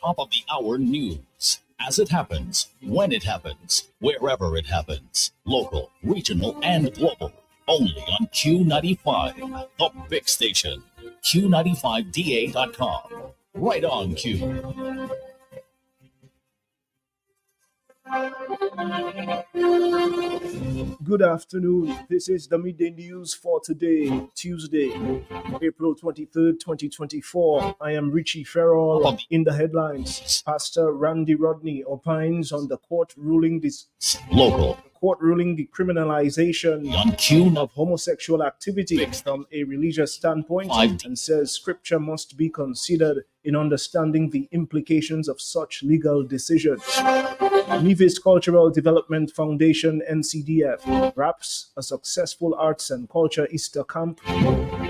Top of the hour news. As it happens, when it happens, wherever it happens. Local, regional, and global. Only on Q95, the big station. Q95DA.com. Right on Q. Good afternoon. This is the Midday News for today, Tuesday, April 23rd, 2024. I am Richie Farrell. In the headlines, Pastor Randy Rodney opines on the court ruling decriminalization of homosexual activity from a religious standpoint and says scripture must be considered in understanding the implications of such legal decisions. Nevis Cultural Development Foundation, NCDF, wraps a successful arts and culture Easter camp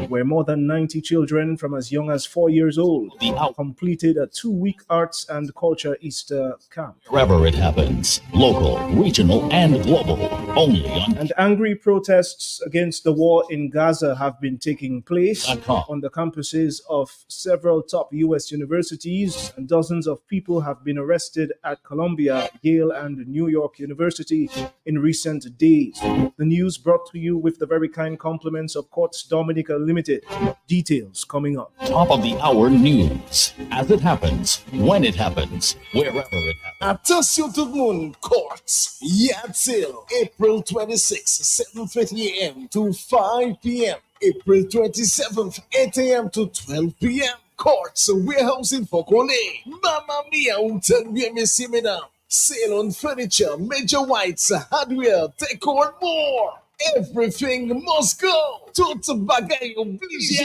where more than 90 children from as young as 4 years old completed a 2-week arts and culture Easter camp. Wherever it happens, local, regional, and global, only on. And angry protests against the war in Gaza have been taking place on the campuses of several top U.S. universities, and dozens of people have been arrested at Columbia, Yale, and New York University in recent days. The news brought to you with the very kind compliments of Courts Dominica Limited. Details coming up. Top of the hour news. As it happens, when it happens, wherever it happens. Attention tout le monde, Courts, yard sale, April 26th, 7:30 a.m. to 5 p.m. April 27th, 8 a.m. to 12 p.m. Courts, warehousing for Kone. Mamma mia, messi, mesdames. Sale on furniture, major whites, hardware, decor, and more. Everything must go. Total bagayo, please.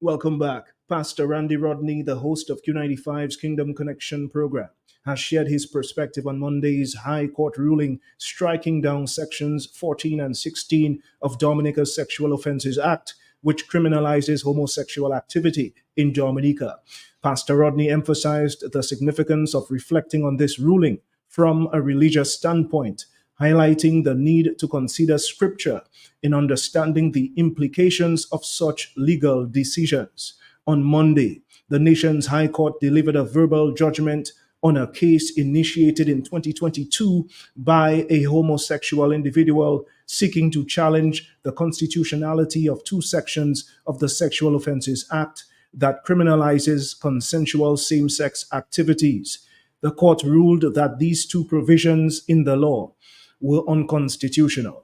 Welcome back. Pastor Randy Rodney, the host of Q95's Kingdom Connection program, has shared his perspective on Monday's High Court ruling striking down sections 14 and 16 of Dominica's Sexual Offences Act, which criminalizes homosexual activity in Dominica. Pastor Rodney emphasized the significance of reflecting on this ruling from a religious standpoint, highlighting the need to consider scripture in understanding the implications of such legal decisions. On Monday, the nation's High Court delivered a verbal judgment on a case initiated in 2022 by a homosexual individual seeking to challenge the constitutionality of 2 sections of the Sexual Offences Act that criminalizes consensual same-sex activities. The court ruled that these 2 provisions in the law were unconstitutional.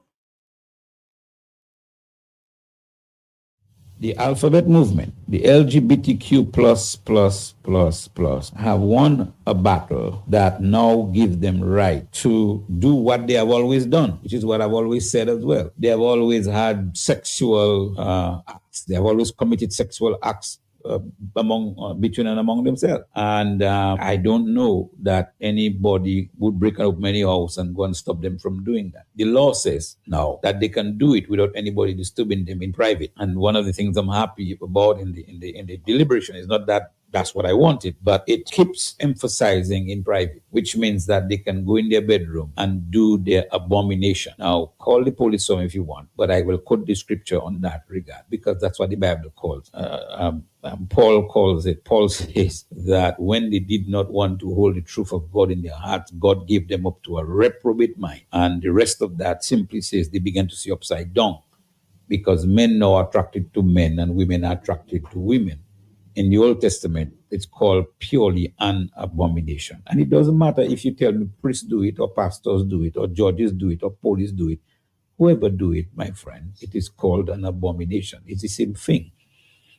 The alphabet movement, the LGBTQ plus have won a battle that now gives them right to do what they have always done, which is what I've always said as well. They have always had sexual acts. They have always committed sexual acts between and among themselves. And I don't know that anybody would break up any house and go and stop them from doing that. The law says now that they can do it without anybody disturbing them in private. And one of the things I'm happy about in the deliberation is not that that's what I wanted, but it keeps emphasizing in private, which means that they can go in their bedroom and do their abomination. Now, call the police on if you want, but I will quote the scripture on that regard, because that's what the Bible calls. Paul calls it. Paul says that when they did not want to hold the truth of God in their hearts, God gave them up to a reprobate mind. And the rest of that simply says they began to see upside down, because men now are attracted to men and women are attracted to women. In the Old Testament, it's called purely an abomination. And it doesn't matter if you tell me priests do it, or pastors do it, or judges do it, or police do it. Whoever do it, my friend, it is called an abomination. It's the same thing.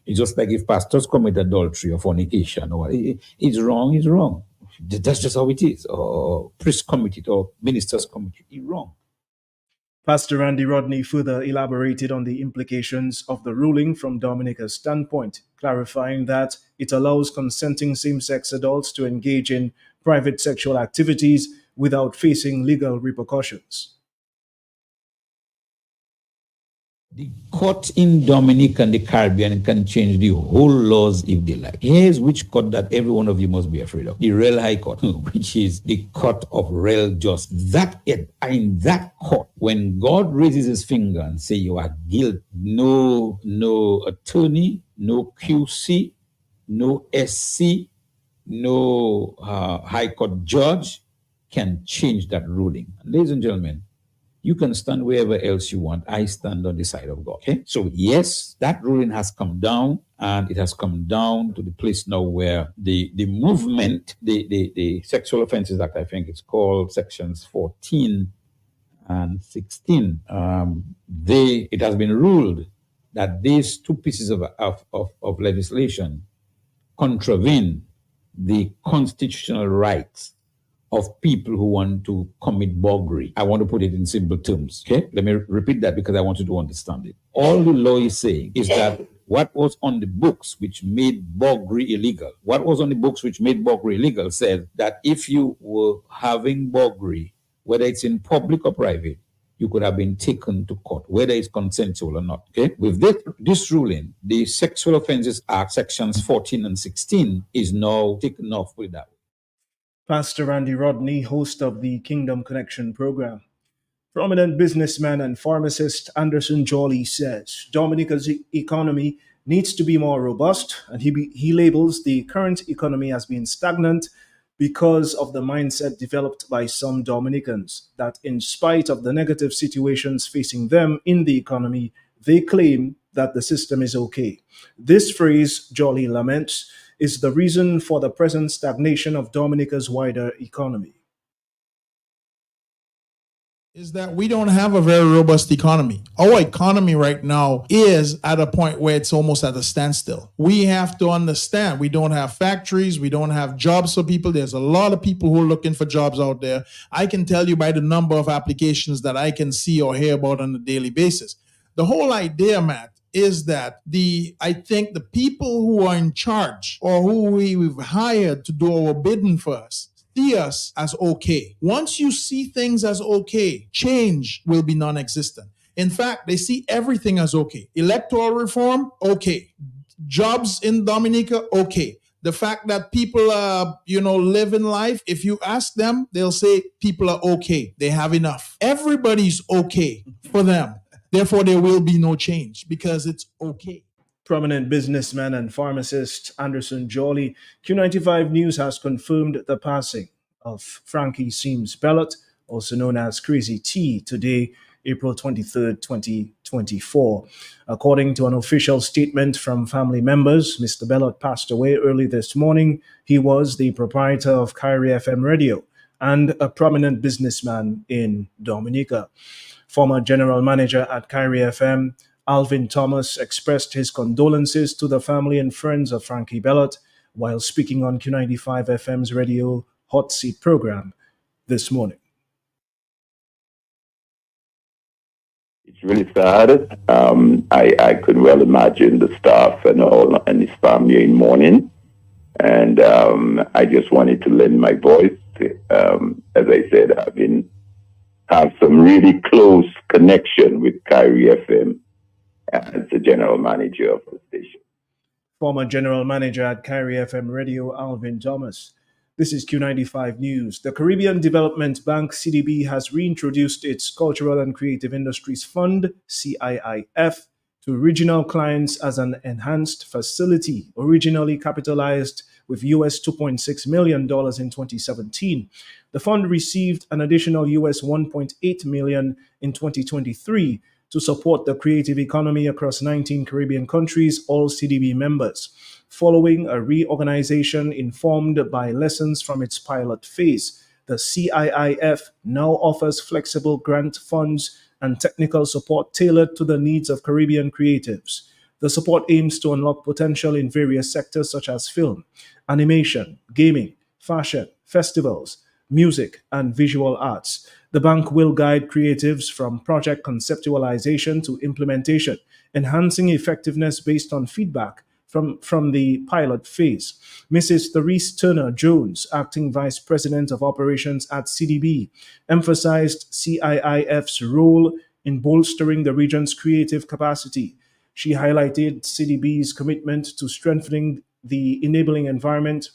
It's just like if pastors commit adultery or fornication, or it's wrong, it's wrong. That's just how it is. Or priests commit it, or ministers commit it. It's wrong. Pastor Randy Rodney further elaborated on the implications of the ruling from Dominica's standpoint, clarifying that it allows consenting same-sex adults to engage in private sexual activities without facing legal repercussions. The court in Dominica and the Caribbean can change the whole laws if they like. Here's which court that every one of you must be afraid of. The Real High Court, which is the court of real justice. In that court, when God raises his finger and say you are guilty, no attorney, no QC, no SC, no high court judge can change that ruling. Ladies and gentlemen, you can stand wherever else you want. I stand on the side of God. Okay. So yes, that ruling has come down, and it has come down to the place now where the movement, the Sexual Offences Act, I think it's called sections 14 and 16. It has been ruled that these two pieces of legislation contravene the constitutional rights of people who want to commit burglary. I want to put it in simple terms. Okay, let me repeat that because I want you to understand it. All the law is saying is that what was on the books which made burglary illegal, said that if you were having burglary, whether it's in public or private, you could have been taken to court, whether it's consensual or not. Okay. With this ruling, the Sexual Offences Act, sections 14 and 16, is now taken off with that. Pastor Randy Rodney, host of the Kingdom Connection program. Prominent businessman and pharmacist Anderson Jolly says Dominica's economy needs to be more robust, and he labels the current economy as being stagnant because of the mindset developed by some Dominicans that, in spite of the negative situations facing them in the economy, they claim that the system is okay. This phrase, Jolly laments, is the reason for the present stagnation of Dominica's wider economy. Is that we don't have a very robust economy. Our economy right now is at a point where it's almost at a standstill. We have to understand we don't have factories, we don't have jobs for people. There's a lot of people who are looking for jobs out there. I can tell you by the number of applications that I can see or hear about on a daily basis. The whole idea, Matt, is that I think the people who are in charge or who we've hired to do our bidding for us see us as okay. Once you see things as okay, change will be non-existent. In fact, they see everything as okay. Electoral reform, okay. Jobs in Dominica, okay. The fact that people are, living life, if you ask them, they'll say people are okay. They have enough. Everybody's okay for them. Therefore, there will be no change because it's okay. Prominent businessman and pharmacist Anderson Jolly, Q95 News has confirmed the passing of Frankie Seams Bellot, also known as Crazy T, today, April 23rd, 2024. According to an official statement from family members, Mr. Bellot passed away early this morning. He was the proprietor of Kyrie FM Radio and a prominent businessman in Dominica. Former general manager at Kyrie FM, Alvin Thomas, expressed his condolences to the family and friends of Frankie Bellot while speaking on Q95 FM's radio Hot Seat program this morning. It's really sad. I could well imagine the staff and all and his family in mourning. And I just wanted to lend my voice. As I said, have some really close connection with Kyrie FM as the general manager of the station. Former general manager at Kyrie FM Radio, Alvin Thomas. This is Q95 News. The Caribbean Development Bank, CDB, has reintroduced its Cultural and Creative Industries Fund, CIIF, to regional clients as an enhanced facility, originally capitalized with US $2.6 million in 2017. The fund received an additional US $1.8 million in 2023 to support the creative economy across 19 Caribbean countries, all CDB members, following a reorganization informed by lessons from its pilot phase. The CIIF now offers flexible grant funds and technical support tailored to the needs of Caribbean creatives. The support aims to unlock potential in various sectors such as film, animation, gaming, fashion, festivals, music, and visual arts. The bank will guide creatives from project conceptualization to implementation, enhancing effectiveness based on feedback from the pilot phase. Mrs. Therese Turner Jones, acting vice president of operations at CDB, emphasized CIIF's role in bolstering the region's creative capacity. She highlighted CDB's commitment to strengthening the enabling environment,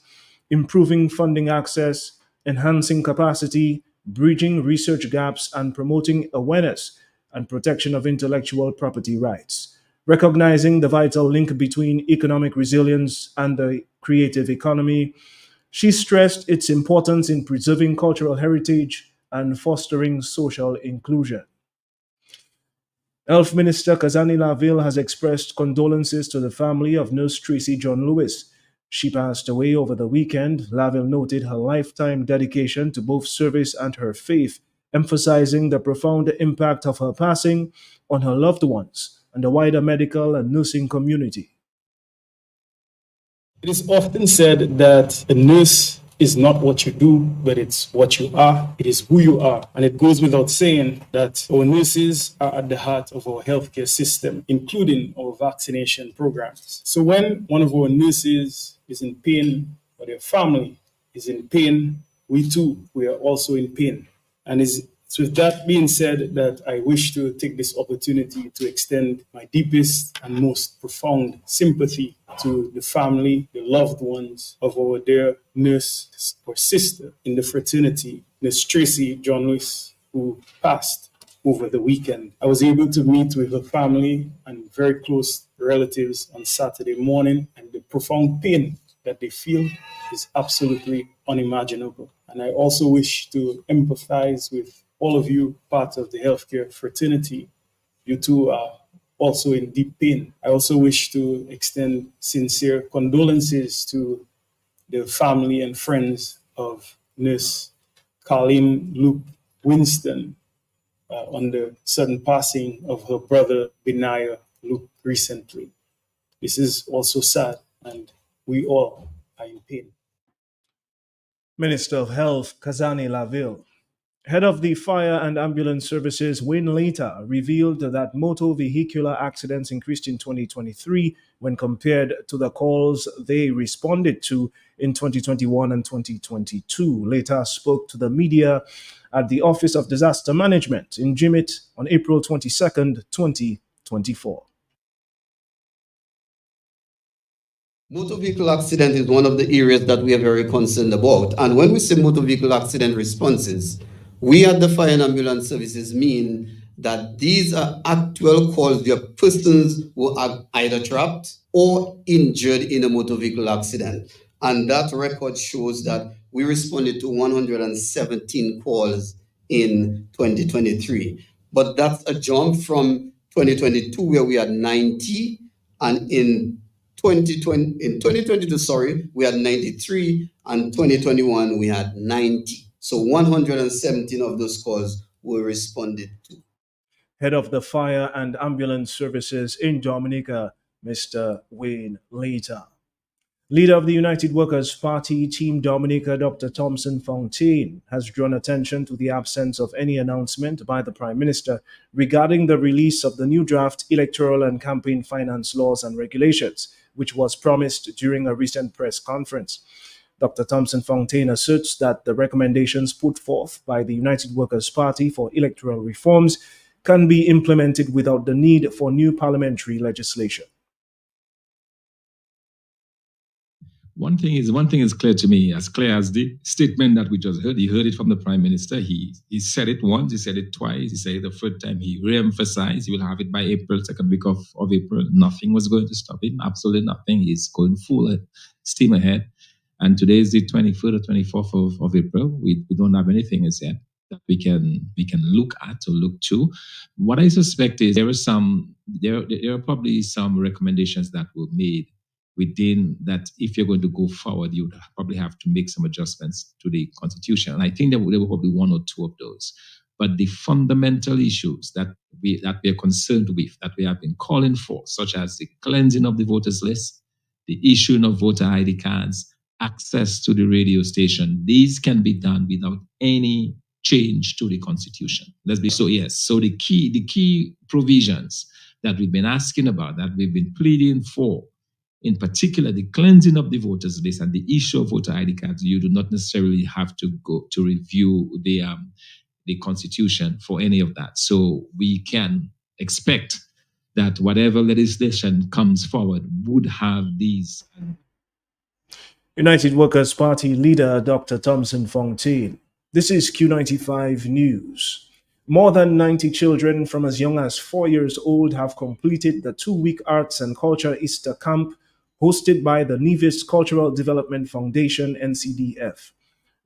improving funding access, enhancing capacity, bridging research gaps, and promoting awareness and protection of intellectual property rights. Recognizing the vital link between economic resilience and the creative economy, She stressed its importance in preserving cultural heritage and fostering social inclusion. Health Minister Kazani Laville has expressed condolences to the family of Nurse Tracy John Lewis. She passed away over the weekend. Laville noted her lifetime dedication to both service and her faith, emphasizing the profound impact of her passing on her loved ones and the wider medical and nursing community. It is often said that a nurse is not what you do, but it's what you are. It is who you are. And it goes without saying that our nurses are at the heart of our healthcare system, including our vaccination programs. So when one of our nurses is in pain or their family is in pain, we are also in pain. And it's with that being said that I wish to take this opportunity to extend my deepest and most profound sympathy to the family, the loved ones of our dear nurse or sister in the fraternity, Miss Tracy John Lewis, who passed over the weekend. I was able to meet with her family and very close relatives on Saturday morning, and the profound pain that they feel is absolutely unimaginable. And I also wish to empathize with all of you, part of the healthcare fraternity. You too are also in deep pain. I also wish to extend sincere condolences to the family and friends of Nurse Colleen Luke Winston on the sudden passing of her brother Benaiah Luke recently. This is also sad, and we all are in pain. Minister of Health Kazani Laville. Head of the Fire and Ambulance Services, Wayne Later, revealed that motor vehicular accidents increased in 2023 when compared to the calls they responded to in 2021 and 2022. Later spoke to the media at the Office of Disaster Management in Jimmet on April 22nd, 2024. Motor vehicle accident is one of the areas that we are very concerned about. And when we say motor vehicle accident responses, we at the Fire and Ambulance Services mean that these are actual calls. There are persons who are either trapped or injured in a motor vehicle accident. And that record shows that we responded to 117 calls in 2023. But that's a jump from 2022, where we had 90, and in 2022, we had 93, and 2021, we had 90. So 117 of those calls were responded to. Head of the Fire and Ambulance Services in Dominica, Mr. Wayne Later. Leader of the United Workers' Party, Team Dominica, Dr. Thompson Fontaine, has drawn attention to the absence of any announcement by the Prime Minister regarding the release of the new draft electoral and campaign finance laws and regulations, which was promised during a recent press conference. Dr. Thompson Fontaine asserts that the recommendations put forth by the United Workers' Party for electoral reforms can be implemented without the need for new parliamentary legislation. One thing is clear to me, as clear as the statement that we just heard. He heard it from the Prime Minister. He said it once, he said it twice, he said it the third time. He re-emphasized he will have it by April, second week of April. Nothing was going to stop him, absolutely nothing. He's going full steam ahead. And today is the 23rd or 24th of April. We don't have anything as yet that we can look at or look to. What I suspect is there are probably some recommendations that were made within that. If you're going to go forward, you would probably have to make some adjustments to the Constitution. And I think there were probably one or two of those. But the fundamental issues that we are concerned with, that we have been calling for, such as the cleansing of the voters list, the issuing of voter ID cards, access to the radio station, these can be done without any change to the Constitution. So the key provisions that we've been asking about, that we've been pleading for, in particular the cleansing of the voters list and the issue of voter ID cards, you do not necessarily have to go to review the Constitution for any of that. So we can expect that whatever legislation comes forward would have these. United Workers' Party leader Dr. Thompson Fontaine. This is Q95 News. More than 90 children from as young as 4 years old have completed the 2-week Arts and Culture Easter Camp hosted by the Nevis Cultural Development Foundation, NCDF.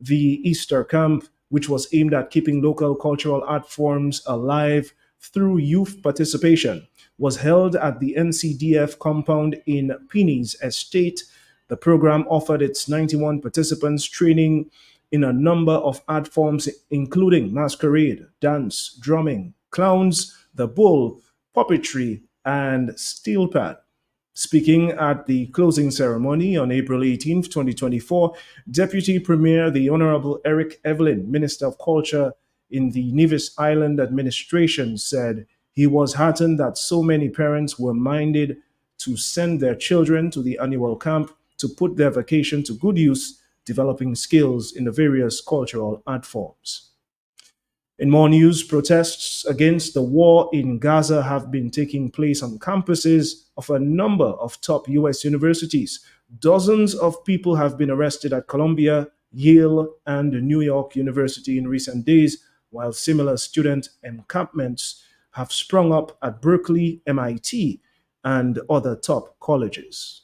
The Easter Camp, which was aimed at keeping local cultural art forms alive through youth participation, was held at the NCDF compound in Peeney's Estate. The program offered its 91 participants training in a number of art forms, including masquerade, dance, drumming, clowns, the bull, puppetry, and steel pad. Speaking at the closing ceremony on April 18th, 2024, Deputy Premier, the Honorable Eric Evelyn, Minister of Culture in the Nevis Island administration, said he was heartened that so many parents were minded to send their children to the annual camp to put their vacation to good use, developing skills in the various cultural art forms. In more news, protests against the war in Gaza have been taking place on campuses of a number of top U.S. universities. Dozens of people have been arrested at Columbia, Yale, and New York University in recent days, while similar student encampments have sprung up at Berkeley, MIT, and other top colleges.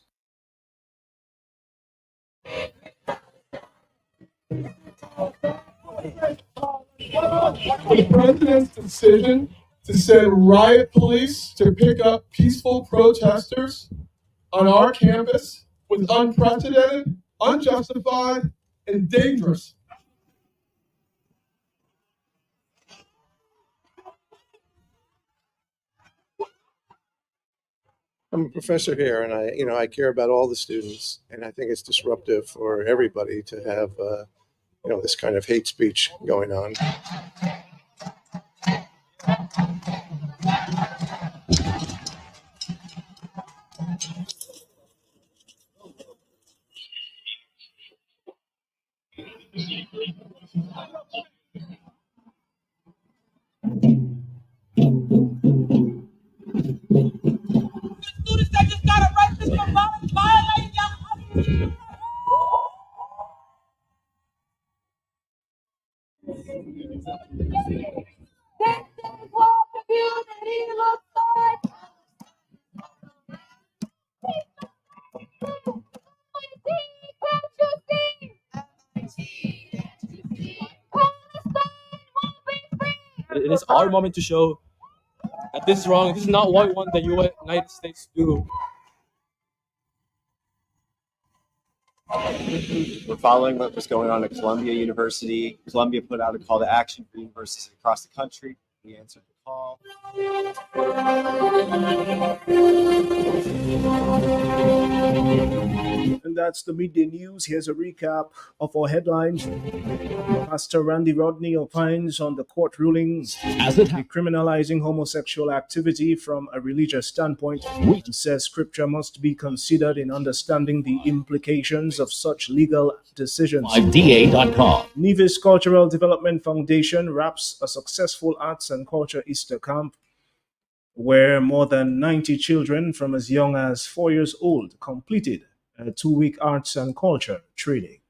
The president's decision to send riot police to pick up peaceful protesters on our campus was unprecedented, unjustified, and dangerous. I'm a professor here, and I care about all the students, and I think it's disruptive for everybody to have, this kind of hate speech going on. Students that just got arrested for violating your This is what community looks like. It is our moment to show that this is wrong. This is not what we want the United States to do. We're following what was going on at Columbia University. Columbia put out a call to action for universities across the country. We answered the call. And that's the midday news. Here's a recap of our headlines. Pastor Randy Rodney opines on the court ruling decriminalizing homosexual activity from a religious standpoint and says scripture must be considered in understanding the implications of such legal decisions. 5da.com. Nevis Cultural Development Foundation wraps a successful arts and culture Easter camp where more than 90 children from as young as 4 years old completed a 2-week arts and culture training.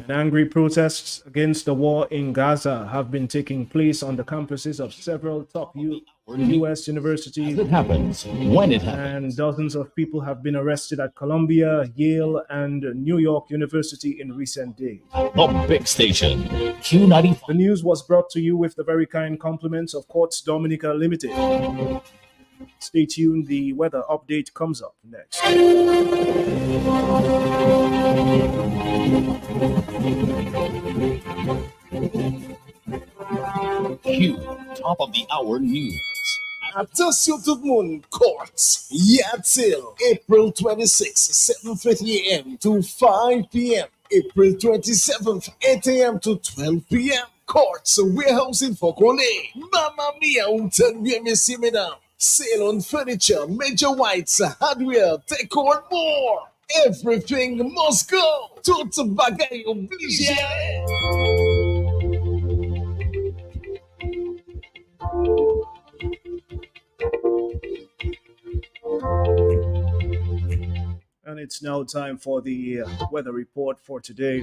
And angry protests against the war in Gaza have been taking place on the campuses of several top U.S. universities. It happens when it happens. And dozens of people have been arrested at Columbia, Yale, and New York University in recent days. The big station, Q95. The news was brought to you with the very kind compliments of Quartz Dominica Limited. Stay tuned, the weather update comes up next. Q, top of the hour news. Attention tout le monde, Courts, yard sale, April 26th, 7:30 a.m. to 5 p.m. April 27th, 8 a.m. to 12 p.m. Courts, warehousing for Kole. Mamma mia, turn bien, messieurs, mesdames. Sale on furniture, major whites, hardware, decor, more. Everything must go. Tout bagay obligé. And it's now time for the weather report for today.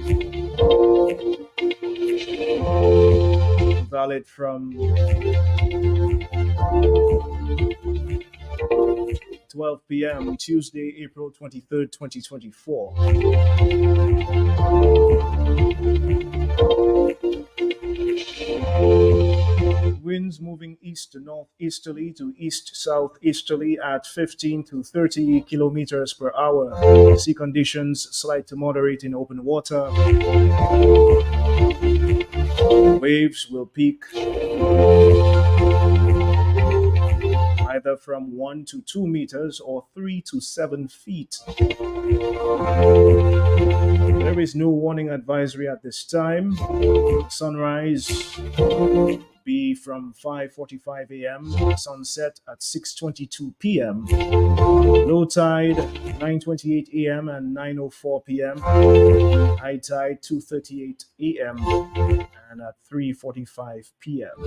Valid from 12 p.m. Tuesday, April 23rd, 2024. Winds moving east to northeasterly to east-southeasterly at 15 to 30 kilometers per hour. Sea conditions slight to moderate in open water. Waves will peak either from 1 to 2 meters or 3 to 7 feet. There is no warning advisory at this time. Sunrise be from 5:45 a.m. Sunset at 6:22 p.m. Low tide 9:28 a.m. and 9:04 p.m. High tide 2:38 a.m. and at 3:45 p.m.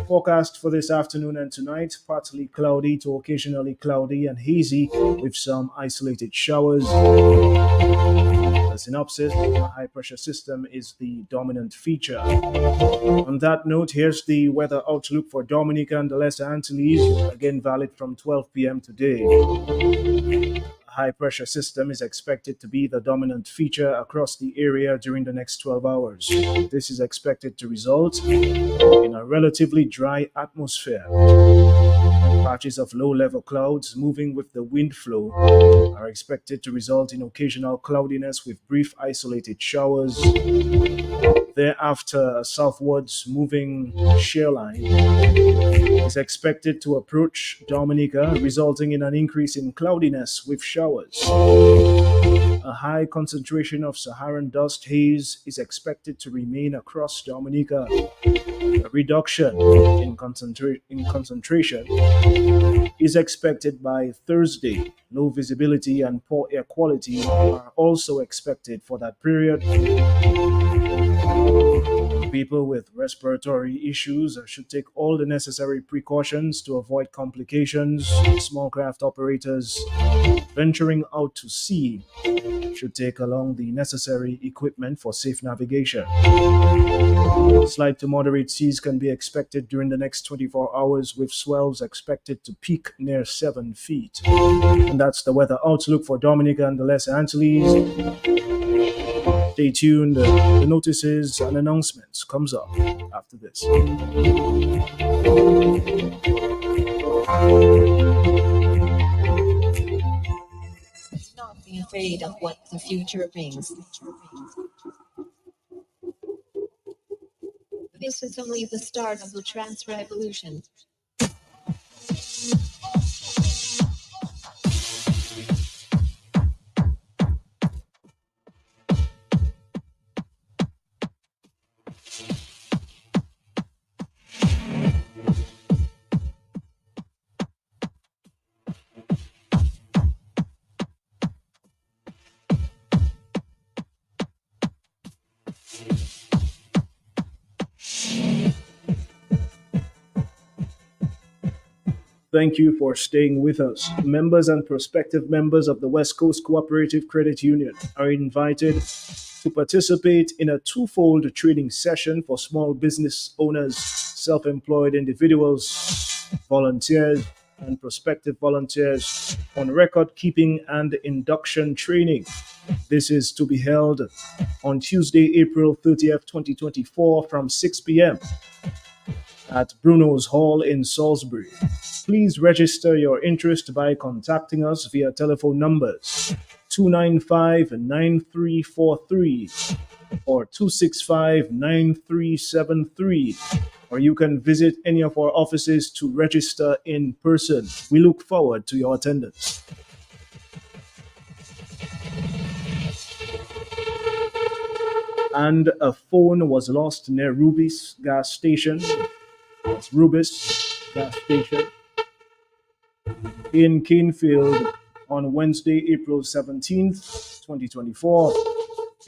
Forecast for this afternoon and tonight: partly cloudy to occasionally cloudy and hazy with some isolated showers. The synopsis: a high pressure system is the dominant feature. On that note, here's the weather outlook for Dominica and the Lesser Antilles, again valid from 12 p.m. today. A high pressure system is expected to be the dominant feature across the area during the next 12 hours. This is expected to result in a relatively dry atmosphere. Patches of low-level clouds moving with the wind flow are expected to result in occasional cloudiness with brief isolated showers. Thereafter, a southwards moving shear line is expected to approach Dominica, resulting in an increase in cloudiness with showers. A high concentration of Saharan dust haze is expected to remain across Dominica. A reduction in concentration is expected by Thursday. Low visibility and poor air quality are also expected for that period. People with respiratory issues should take all the necessary precautions to avoid complications. Small craft operators venturing out to sea should take along the necessary equipment for safe navigation. Slight to moderate seas can be expected during the next 24 hours, with swells expected to peak near 7 feet. And that's the weather outlook for Dominica and the Lesser Antilles. Stay tuned. The notices and announcements comes up after this. Not be afraid of what the future brings. This is only the start of the trans revolution. Thank you for staying with us. Members and prospective members of the West Coast Cooperative Credit Union are invited to participate in a twofold training session for small business owners, self-employed individuals, volunteers, and prospective volunteers on record keeping and induction training. This is to be held on Tuesday, April 30th, 2024 from 6 p.m. at Bruno's Hall in Salisbury. Please register your interest by contacting us via telephone numbers 295-9343 or 265-9373, or you can visit any of our offices to register in person. We look forward to your attendance. And a phone was lost near Rubis gas station. That's Rubis gas station in Canefield on Wednesday, April 17th, 2024.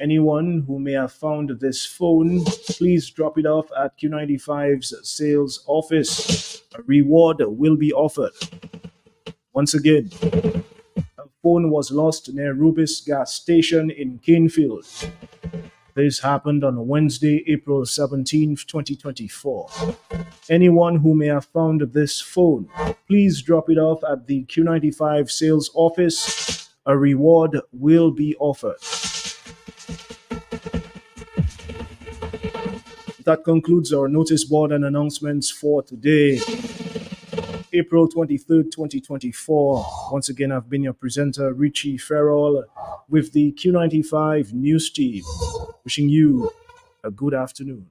Anyone who may have found this phone, please drop it off at Q95's sales office. A reward will be offered. Once again, a phone was lost near Rubis gas station in Canefield. This happened on Wednesday, April 17th, 2024. Anyone who may have found this phone, please drop it off at the Q95 sales office. A reward will be offered. That concludes our notice board and announcements for today, April 23rd, 2024. Once again, I've been your presenter, Richie Farrell, with the Q95 News Team. Wishing you a good afternoon.